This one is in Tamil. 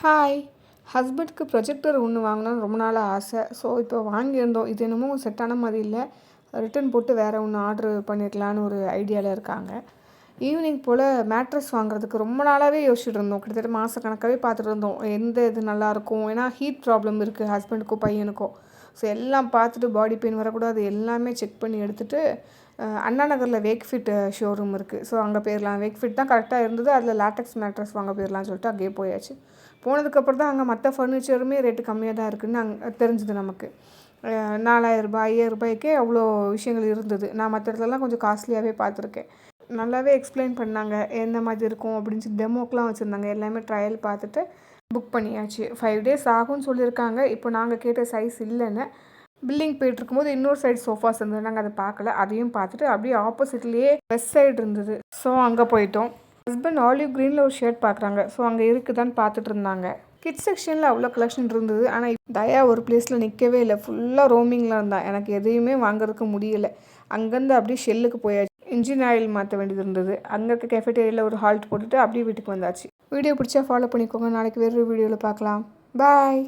ஹாய். ஹஸ்பண்டுக்கு ப்ரொஜெக்டர் ஒன்று வாங்கணும்னு ரொம்ப நாளாக ஆசை. ஸோ இப்போ வாங்கியிருந்தோம். இது என்னமோ செட் ஆன மாதிரி இல்லை. ரிட்டர்ன் போட்டு வேறு ஒன்று ஆர்டர் பண்ணிடலான்னு ஒரு ஐடியாவில் இருக்காங்க. ஈவினிங் போல் மேட்ரஸ் வாங்குறதுக்கு ரொம்ப நாளாகவே யோசிச்சுட்டு இருந்தோம். கிட்டத்தட்ட மாதக்கணக்காகவே பார்த்துட்டு இருந்தோம். எந்த இது நல்லாயிருக்கும், ஏன்னா ஹீட் ப்ராப்ளம் இருக்குது ஹஸ்பண்டுக்கும் பையனுக்கும். ஸோ எல்லாம் பார்த்துட்டு பாடி பெயின் வரக்கூடாது எல்லாமே செக் பண்ணி எடுத்துகிட்டு அண்ணா நகரில் வேக்ஃபிட் ஷோரூம் இருக்குது. ஸோ அங்கே போயிடலாம். வேக்ஃபிட் தான் கரெக்டாக இருந்தது. அதில் லேட்டக்ஸ் மேட்ரஸ் வாங்க போயிடலான்னு சொல்லிட்டு அங்கேயே போயாச்சு. போனதுக்கப்புறம் தான் அங்கே மற்ற ஃபர்னிச்சருமே ரேட்டு கம்மியாக தான் இருக்குதுன்னு தெரிஞ்சுது நமக்கு. 4000 5000 அவ்வளோ விஷயங்கள் இருந்தது. நான் மற்ற இடத்துலலாம் கொஞ்சம் காஸ்ட்லியாகவே பார்த்துருக்கேன். நல்லாவே எக்ஸ்பிளைன் பண்ணாங்க எந்த மாதிரி இருக்கும் அப்படின்னு சொல்லி டெமோக்கெலாம் வச்சுருந்தாங்க. எல்லாமே ட்ரையல் பார்த்துட்டு புக் பண்ணியாச்சு. 5 days ஆகும்னு சொல்லியிருக்காங்க. இப்போ நாங்கள் கேட்ட சைஸ் இல்லைன்னு. பில்லிங் போயிட்டுருக்கும்போது இன்னொரு சைடு சோஃபாஸ் இருந்தது. நாங்கள் அதை பார்க்கல. அதையும் பார்த்துட்டு அப்படியே ஆப்போசிட்லேயே வெஸ்ட் சைடு இருந்தது. ஸோ அங்கே போயிட்டோம். ஹஸ்பண்ட் ஆலிவ் க்ரீனில் ஒரு ஷர்ட் பார்க்குறாங்க. ஸோ அங்கே இருக்குதான்னு பார்த்துட்டு இருந்தாங்க. கிட்ஸ் செக்ஷனில் அவ்வளோ கலெக்ஷன் இருந்தது. ஆனால் தயா ஒரு பிளேஸில் நிற்கவே இல்லை. ஃபுல்லாக ரோமிங்கில் இருந்தான். எனக்கு எதையுமே வாங்குறதுக்கு முடியலை. அங்கேருந்து அப்படியே ஷெல்லுக்கு போயாச்சு. இன்ஜின் ஆயில் மாற்ற வேண்டியது இருந்தது. அங்கே இருக்க கேஃபேட்டேரியாவில் ஒரு ஹால்ட் போட்டுட்டு அப்படியே வீட்டுக்கு வந்தாச்சு. வீடியோ பிடிச்சா ஃபாலோ பண்ணிக்கோங்க. நாளைக்கு வேறு வீடியோவில் பார்க்கலாம். பாய்.